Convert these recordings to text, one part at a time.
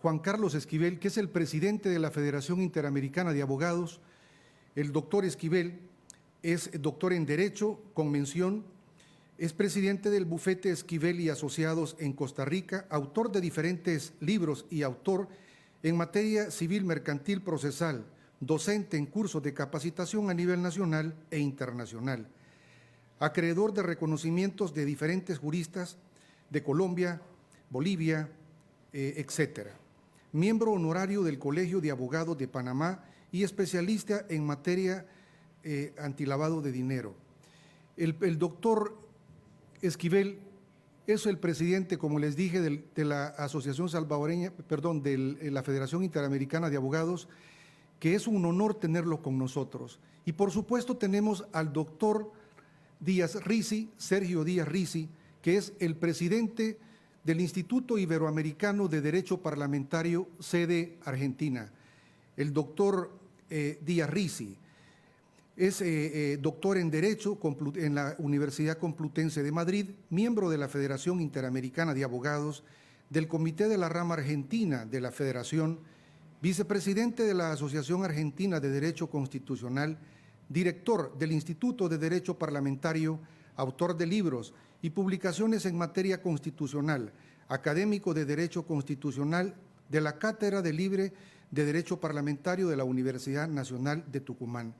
Juan Carlos Esquivel, que es el presidente de la Federación Interamericana de Abogados. El doctor Esquivel es doctor en Derecho con mención, es presidente del bufete Esquivel y Asociados en Costa Rica, autor de diferentes libros y autor en materia civil, mercantil, procesal, docente en cursos de capacitación a nivel nacional e internacional, acreedor de reconocimientos de diferentes juristas de Colombia, Bolivia, etcétera. Miembro honorario del Colegio de Abogados de Panamá y especialista en materia antilavado de dinero. El doctor Esquivel es el presidente, como les dije, de la Asociación Salvadoreña, perdón, de la Federación Interamericana de Abogados, que es un honor tenerlo con nosotros. Y por supuesto tenemos al doctor Díaz Risi, Sergio Díaz Risi, que es el presidente del Instituto Iberoamericano de Derecho Parlamentario, sede Argentina. El doctor Díaz Risi es doctor en Derecho en la Universidad Complutense de Madrid, miembro de la Federación Interamericana de Abogados, del Comité de la Rama Argentina de la Federación, vicepresidente de la Asociación Argentina de Derecho Constitucional, director del Instituto de Derecho Parlamentario, autor de libros y publicaciones en materia constitucional, académico de Derecho Constitucional de la Cátedra de Libre de Derecho Parlamentario de la Universidad Nacional de Tucumán.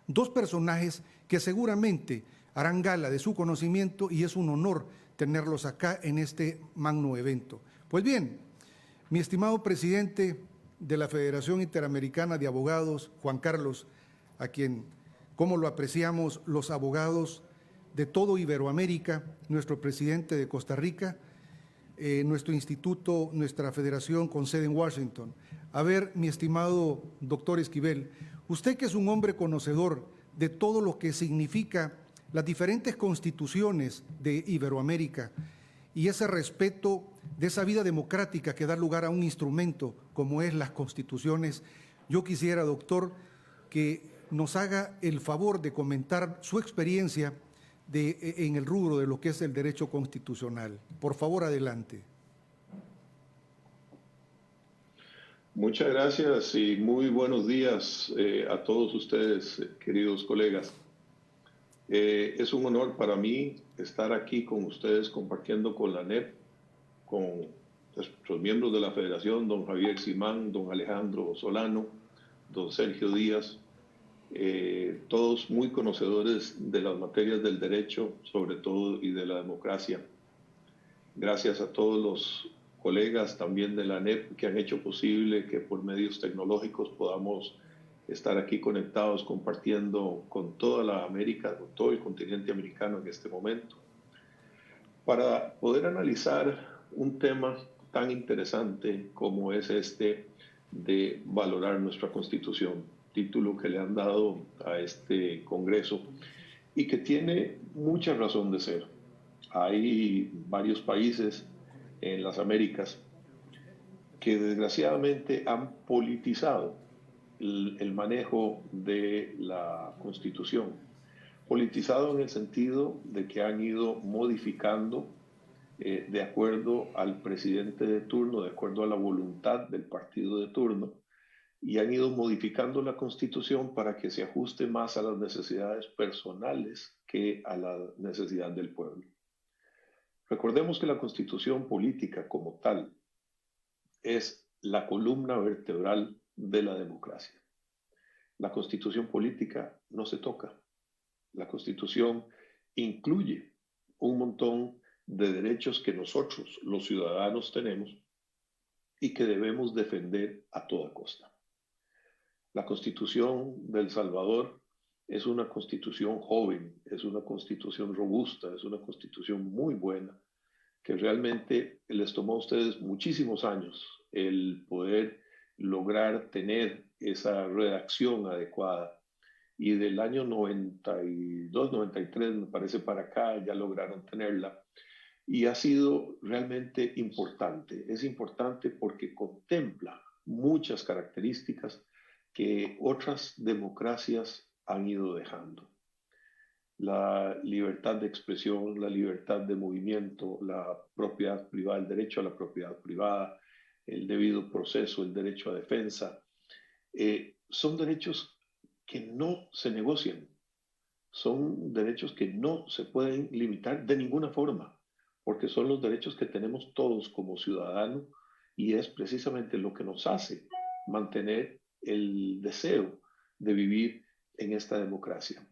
Dos personajes que seguramente harán gala de su conocimiento y es un honor tenerlos acá en este magno evento. Pues bien, mi estimado presidente de la Federación Interamericana de Abogados, Juan Carlos, a quien, como lo apreciamos los abogados de todo Iberoamérica, nuestro presidente de Costa Rica, nuestro instituto, nuestra federación con sede en Washington. A ver, mi estimado doctor Esquivel, usted que es un hombre conocedor de todo lo que significa las diferentes constituciones de Iberoamérica y ese respeto de esa vida democrática que da lugar a un instrumento como es las constituciones, yo quisiera, doctor, que nos haga el favor de comentar su experiencia en el rubro de lo que es el derecho constitucional. Por favor, adelante. Muchas gracias y muy buenos días a todos ustedes, queridos colegas. Es un honor para mí estar aquí con ustedes compartiendo con la ANEP, con nuestros miembros de la Federación, don Javier Simán, don Alejandro Solano, don Sergio Díaz, todos muy conocedores de las materias del derecho, sobre todo, y de la democracia. Gracias a todos los colegas también de la ANEP que han hecho posible que por medios tecnológicos podamos estar aquí conectados, compartiendo con toda la América, con todo el continente americano en este momento, para poder analizar un tema tan interesante como es este de valorar nuestra Constitución, título que le han dado a este Congreso y que tiene mucha razón de ser. Hay varios países en las Américas que desgraciadamente han politizado el manejo de la Constitución. Politizado en el sentido de que han ido modificando de acuerdo al presidente de turno, de acuerdo a la voluntad del partido de turno, y han ido modificando la Constitución para que se ajuste más a las necesidades personales que a la necesidad del pueblo. Recordemos que la Constitución política como tal es la columna vertebral de la democracia. La Constitución política no se toca. La Constitución incluye un montón de derechos que nosotros, los ciudadanos, tenemos y que debemos defender a toda costa. La Constitución de El Salvador es una constitución joven, es una constitución robusta, es una constitución muy buena, que realmente les tomó a ustedes muchísimos años el poder lograr tener esa redacción adecuada. Y del año 92, 93, me parece, para acá, ya lograron tenerla. Y ha sido realmente importante. Es importante porque contempla muchas características que otras democracias han ido dejando. La libertad de expresión, la libertad de movimiento, la propiedad privada, el derecho a la propiedad privada, el debido proceso, el derecho a defensa, son derechos que no se negocian, son derechos que no se pueden limitar de ninguna forma, porque son los derechos que tenemos todos como ciudadanos y es precisamente lo que nos hace mantener el deseo de vivir en esta democracia.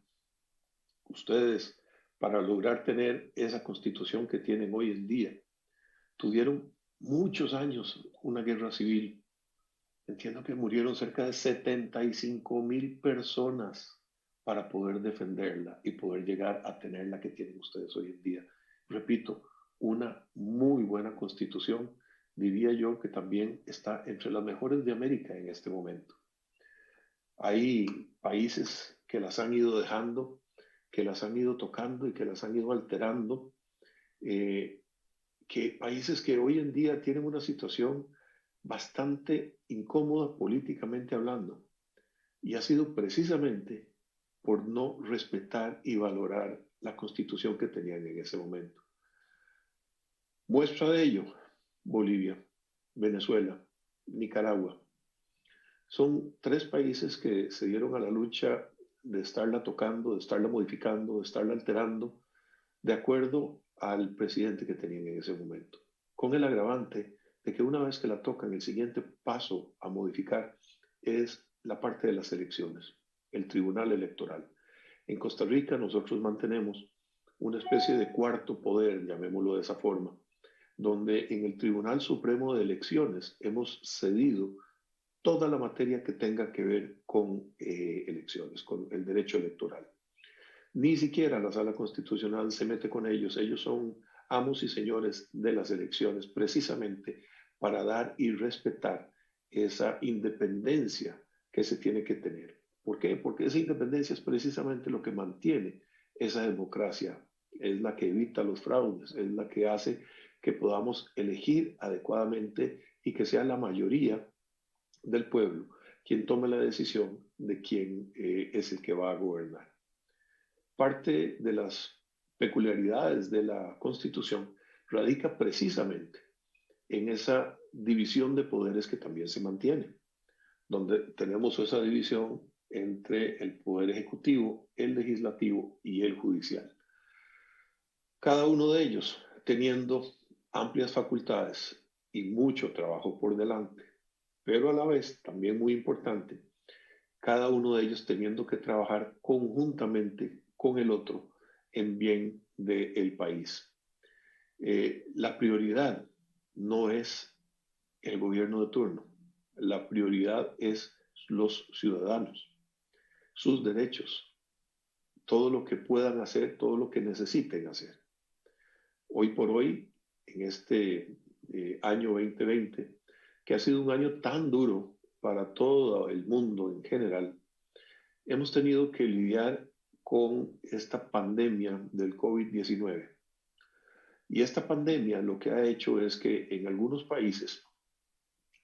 Ustedes, para lograr tener esa constitución que tienen hoy en día, tuvieron muchos años una guerra civil. Entiendo que murieron cerca de 75,000 personas para poder defenderla y poder llegar a tener la que tienen ustedes hoy en día. Repito, una muy buena constitución, diría yo que también está entre las mejores de América en este momento. Hay países que las han ido dejando, que las han ido tocando y que las han ido alterando, que países que hoy en día tienen una situación bastante incómoda políticamente hablando, y ha sido precisamente por no respetar y valorar la constitución que tenían en ese momento. Muestra de ello, Bolivia, Venezuela, Nicaragua. Son tres países que se dieron a la lucha de estarla tocando, de estarla modificando, de estarla alterando, de acuerdo al presidente que tenían en ese momento, con el agravante de que una vez que la tocan, el siguiente paso a modificar es la parte de las elecciones, el Tribunal Electoral. En Costa Rica nosotros mantenemos una especie de cuarto poder, llamémoslo de esa forma, donde en el Tribunal Supremo de Elecciones hemos cedido toda la materia que tenga que ver con elecciones, con el derecho electoral. Ni siquiera la Sala Constitucional se mete con ellos. Ellos son amos y señores de las elecciones, precisamente para dar y respetar esa independencia que se tiene que tener. ¿Por qué? Porque esa independencia es precisamente lo que mantiene esa democracia, es la que evita los fraudes, es la que hace que podamos elegir adecuadamente y que sea la mayoría del pueblo quien tome la decisión de quién es el que va a gobernar. Parte de las peculiaridades de la Constitución radica precisamente en esa división de poderes que también se mantiene, donde tenemos esa división entre el poder ejecutivo, el legislativo y el judicial. Cada uno de ellos teniendo amplias facultades y mucho trabajo por delante, pero a la vez, también muy importante, cada uno de ellos teniendo que trabajar conjuntamente con el otro en bien del país. La prioridad no es el gobierno de turno, la prioridad es los ciudadanos, sus derechos, todo lo que puedan hacer, todo lo que necesiten hacer. Hoy por hoy, en este año 2020, que ha sido un año tan duro para todo el mundo en general, hemos tenido que lidiar con esta pandemia del COVID-19. Y esta pandemia lo que ha hecho es que en algunos países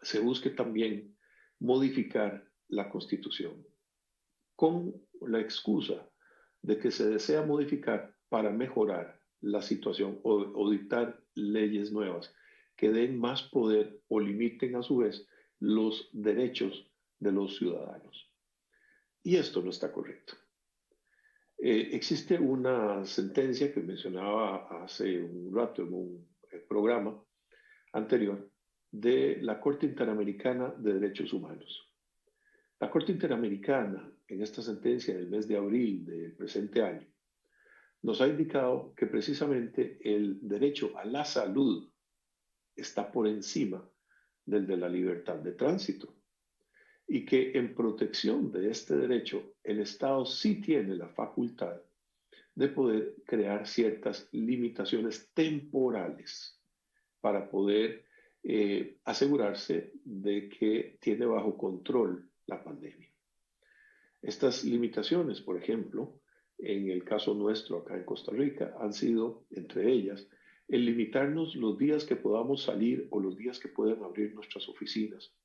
se busque también modificar la Constitución con la excusa de que se desea modificar para mejorar la situación o dictar leyes nuevas que den más poder o limiten a su vez los derechos de los ciudadanos. Y esto no está correcto. Existe una sentencia que mencionaba hace un rato en un programa anterior de la Corte Interamericana de Derechos Humanos. La Corte Interamericana, en esta sentencia del mes de abril del presente año, nos ha indicado que precisamente el derecho a la salud está por encima del de la libertad de tránsito y que en protección de este derecho el Estado sí tiene la facultad de poder crear ciertas limitaciones temporales para poder asegurarse de que tiene bajo control la pandemia. Estas limitaciones, por ejemplo, en el caso nuestro acá en Costa Rica, han sido, entre ellas, el limitarnos los días que podamos salir o los días que puedan abrir nuestras oficinas.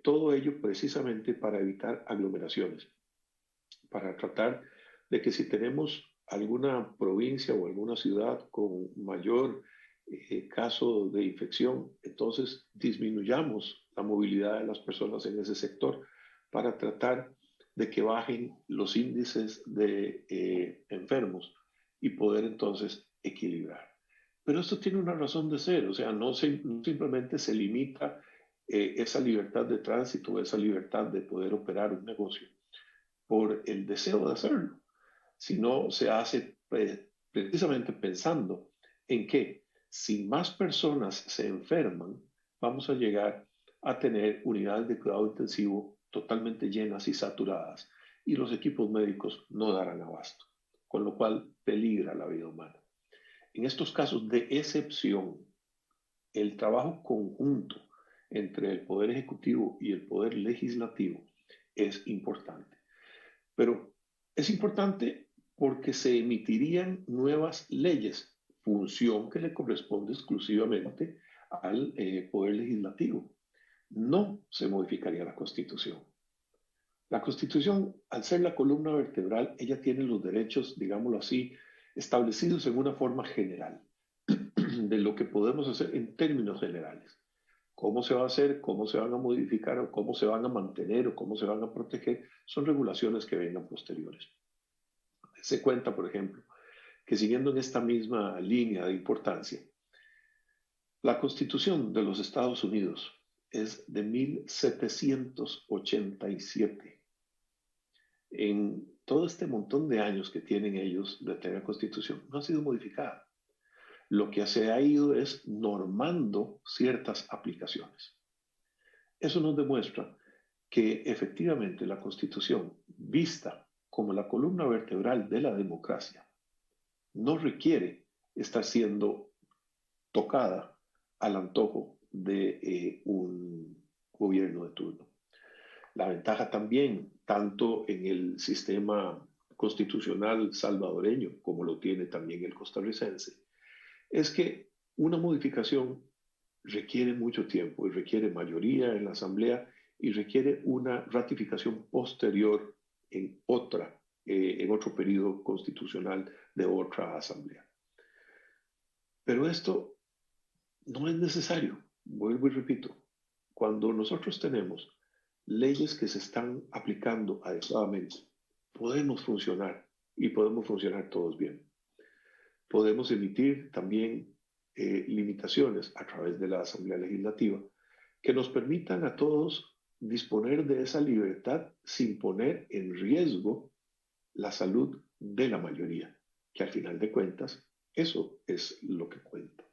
Todo ello precisamente para evitar aglomeraciones, para tratar de que si tenemos alguna provincia o alguna ciudad con mayor caso de infección, entonces disminuyamos la movilidad de las personas en ese sector para tratar de que bajen los índices de enfermos y poder entonces equilibrar. Pero esto tiene una razón de ser, o sea, no simplemente se limita esa libertad de tránsito, esa libertad de poder operar un negocio por el deseo de hacerlo, sino se hace precisamente pensando en que si más personas se enferman, vamos a llegar a tener unidades de cuidado intensivo totalmente llenas y saturadas y los equipos médicos no darán abasto, con lo cual peligra la vida humana. En estos casos de excepción, el trabajo conjunto entre el Poder Ejecutivo y el Poder Legislativo es importante. Pero es importante porque se emitirían nuevas leyes, función que le corresponde exclusivamente al Poder Legislativo. No se modificaría la Constitución. La Constitución, al ser la columna vertebral, ella tiene los derechos, digámoslo así, establecidos en una forma general de lo que podemos hacer en términos generales. Cómo se va a hacer, cómo se van a modificar, o cómo se van a mantener, o cómo se van a proteger, son regulaciones que vengan posteriores. Se cuenta, por ejemplo, que siguiendo en esta misma línea de importancia, la Constitución de los Estados Unidos es de 1787. En todo este montón de años que tienen ellos de tener Constitución, no ha sido modificada. Lo que se ha ido es normando ciertas aplicaciones. Eso nos demuestra que efectivamente la Constitución, vista como la columna vertebral de la democracia, no requiere estar siendo tocada al antojo de un gobierno de turno. La ventaja también, tanto en el sistema constitucional salvadoreño como lo tiene también el costarricense, es que una modificación requiere mucho tiempo y requiere mayoría en la Asamblea y requiere una ratificación posterior en otro periodo constitucional de otra Asamblea. Pero esto no es necesario, vuelvo y repito, cuando nosotros tenemos leyes que se están aplicando adecuadamente, podemos funcionar y podemos funcionar todos bien. Podemos emitir también limitaciones a través de la Asamblea Legislativa que nos permitan a todos disponer de esa libertad sin poner en riesgo la salud de la mayoría, que al final de cuentas eso es lo que cuenta.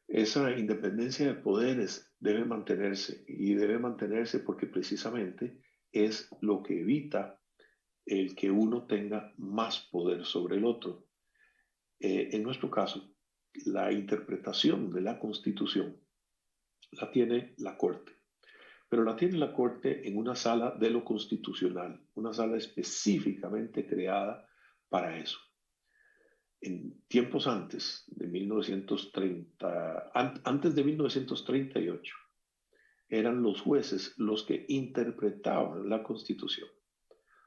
Esa independencia de poderes debe mantenerse y debe mantenerse porque precisamente es lo que evita el que uno tenga más poder sobre el otro. En nuestro caso, la interpretación de la Constitución la tiene la Corte, pero la tiene la Corte en una sala de lo constitucional, una sala específicamente creada para eso. En tiempos antes de 1930, antes de 1938, eran los jueces los que interpretaban la Constitución,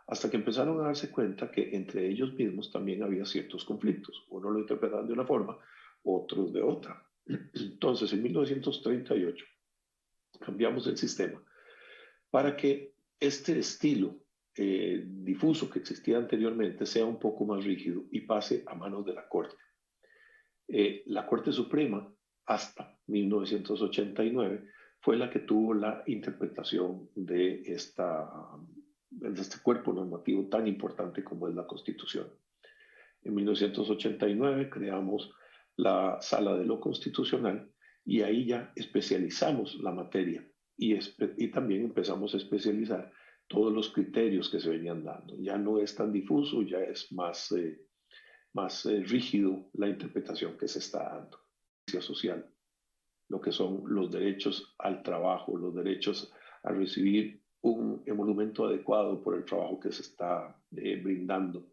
hasta que empezaron a darse cuenta que entre ellos mismos también había ciertos conflictos. Unos lo interpretaban de una forma, otros de otra. Entonces, en 1938, cambiamos el sistema para que este estilo difuso que existía anteriormente sea un poco más rígido y pase a manos de la Corte. La Corte Suprema, hasta 1989, fue la que tuvo la interpretación de este cuerpo normativo tan importante como es la Constitución. En 1989 creamos la Sala de lo Constitucional y ahí ya especializamos la materia y también empezamos a especializar todos los criterios que se venían dando. Ya no es tan difuso, ya es más rígido la interpretación que se está dando. Social, lo que son los derechos al trabajo, los derechos a recibir un emolumento adecuado por el trabajo que se está brindando.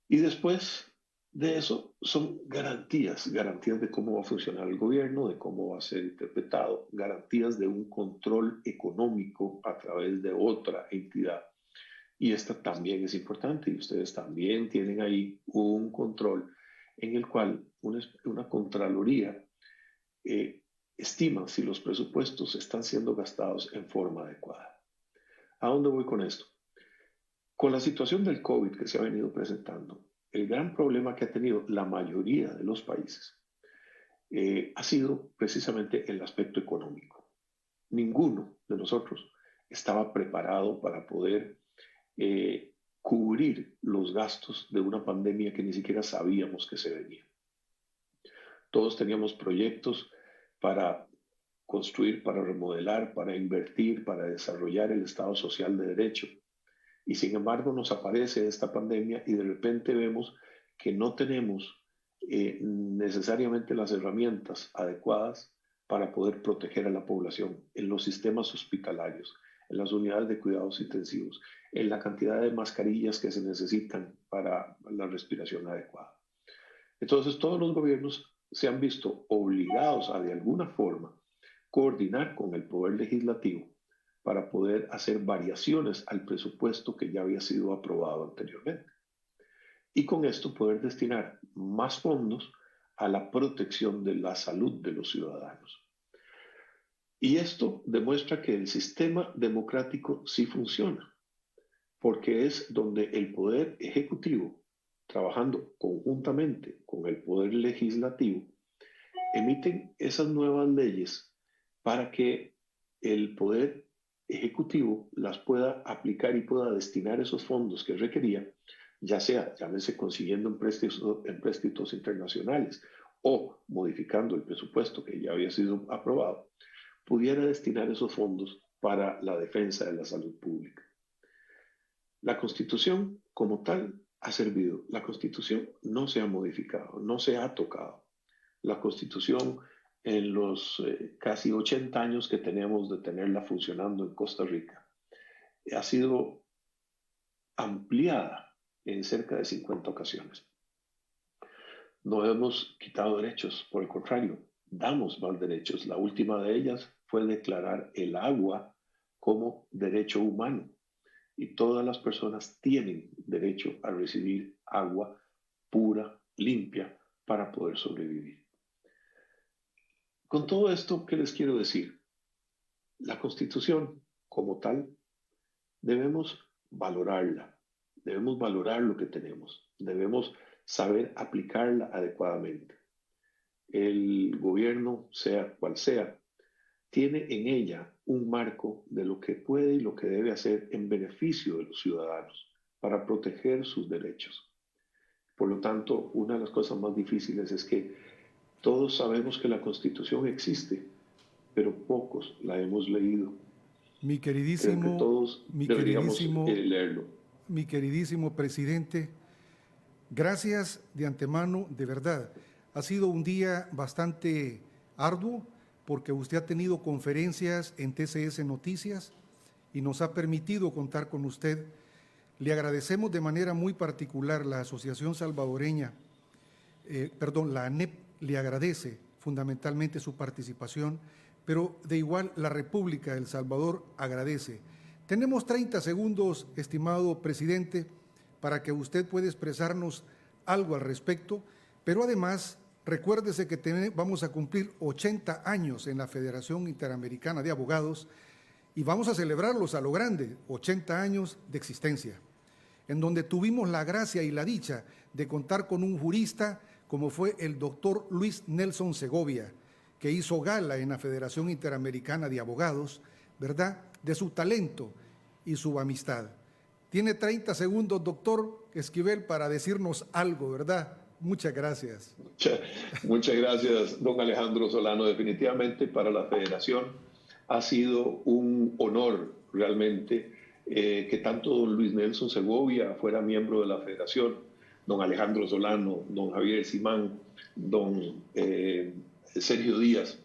Y después de eso son garantías de cómo va a funcionar el gobierno, de cómo va a ser interpretado, garantías de un control económico a través de otra entidad. Y esta también es importante y ustedes también tienen ahí un control en el cual una Contraloría estima si los presupuestos están siendo gastados en forma adecuada. ¿A dónde voy con esto? Con la situación del COVID que se ha venido presentando, el gran problema que ha tenido la mayoría de los países ha sido precisamente el aspecto económico. Ninguno de nosotros estaba preparado para poder cubrir los gastos de una pandemia que ni siquiera sabíamos que se venía. Todos teníamos proyectos para construir, para remodelar, para invertir, para desarrollar el Estado social de derecho. Y sin embargo nos aparece esta pandemia y de repente vemos que no tenemos necesariamente las herramientas adecuadas para poder proteger a la población en los sistemas hospitalarios, en las unidades de cuidados intensivos, en la cantidad de mascarillas que se necesitan para la respiración adecuada. Entonces todos los gobiernos se han visto obligados a de alguna forma coordinar con el poder legislativo para poder hacer variaciones al presupuesto que ya había sido aprobado anteriormente. Y con esto poder destinar más fondos a la protección de la salud de los ciudadanos. Y esto demuestra que el sistema democrático sí funciona, porque es donde el poder ejecutivo, trabajando conjuntamente con el poder legislativo, emiten esas nuevas leyes para que el poder ejecutivo las pueda aplicar y pueda destinar esos fondos que requería, ya sea, llámese consiguiendo empréstitos internacionales o modificando el presupuesto que ya había sido aprobado, pudiera destinar esos fondos para la defensa de la salud pública. La Constitución como tal ha servido. La Constitución no se ha modificado, no se ha tocado. La Constitución en los casi 80 años que tenemos de tenerla funcionando en Costa Rica ha sido ampliada en cerca de 50 ocasiones. No hemos quitado derechos, por el contrario, damos más derechos. La última de ellas fue declarar el agua como derecho humano y todas las personas tienen derecho a recibir agua pura, limpia, para poder sobrevivir. Con todo esto, ¿qué les quiero decir? La Constitución, como tal, debemos valorarla, debemos valorar lo que tenemos, debemos saber aplicarla adecuadamente. El gobierno, sea cual sea, tiene en ella un marco de lo que puede y lo que debe hacer en beneficio de los ciudadanos para proteger sus derechos. Por lo tanto, una de las cosas más difíciles es que todos sabemos que la Constitución existe, pero pocos la hemos leído. Mi queridísimo, creo que todos deberíamos leerlo. Mi queridísimo presidente, gracias de antemano, de verdad. Ha sido un día bastante arduo porque usted ha tenido conferencias en TCS Noticias y nos ha permitido contar con usted. Le agradecemos de manera muy particular la Asociación Salvadoreña, la ANEP le agradece fundamentalmente su participación, pero de igual la República de El Salvador agradece. Tenemos 30 segundos, estimado presidente, para que usted pueda expresarnos algo al respecto, pero además recuérdese que vamos a cumplir 80 años en la Federación Interamericana de Abogados y vamos a celebrarlos a lo grande, 80 años de existencia, en donde tuvimos la gracia y la dicha de contar con un jurista como fue el doctor Luis Nelson Segovia, que hizo gala en la Federación Interamericana de Abogados, ¿verdad?, de su talento y su amistad. Tiene 30 segundos, doctor Esquivel, para decirnos algo, ¿verdad? Muchas gracias. Muchas gracias, don Alejandro Solano. Definitivamente para la Federación ha sido un honor realmente que tanto don Luis Nelson Segovia fuera miembro de la Federación, don Alejandro Solano, don Javier Simán, don Sergio Díaz.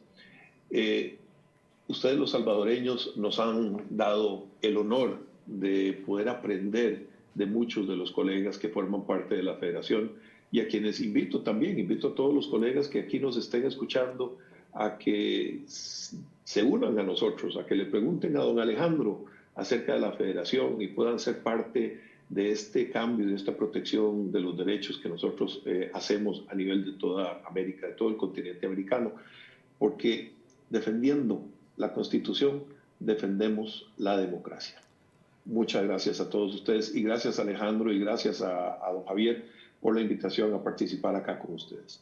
Ustedes los salvadoreños nos han dado el honor de poder aprender de muchos de los colegas que forman parte de la Federación y a quienes invito a todos los colegas que aquí nos estén escuchando a que se unan a nosotros, a que le pregunten a don Alejandro acerca de la Federación y puedan ser parte de este cambio, de esta protección de los derechos que nosotros hacemos a nivel de toda América, de todo el continente americano, porque defendiendo la Constitución, defendemos la democracia. Muchas gracias a todos ustedes y gracias Alejandro y gracias a don Javier por la invitación a participar acá con ustedes.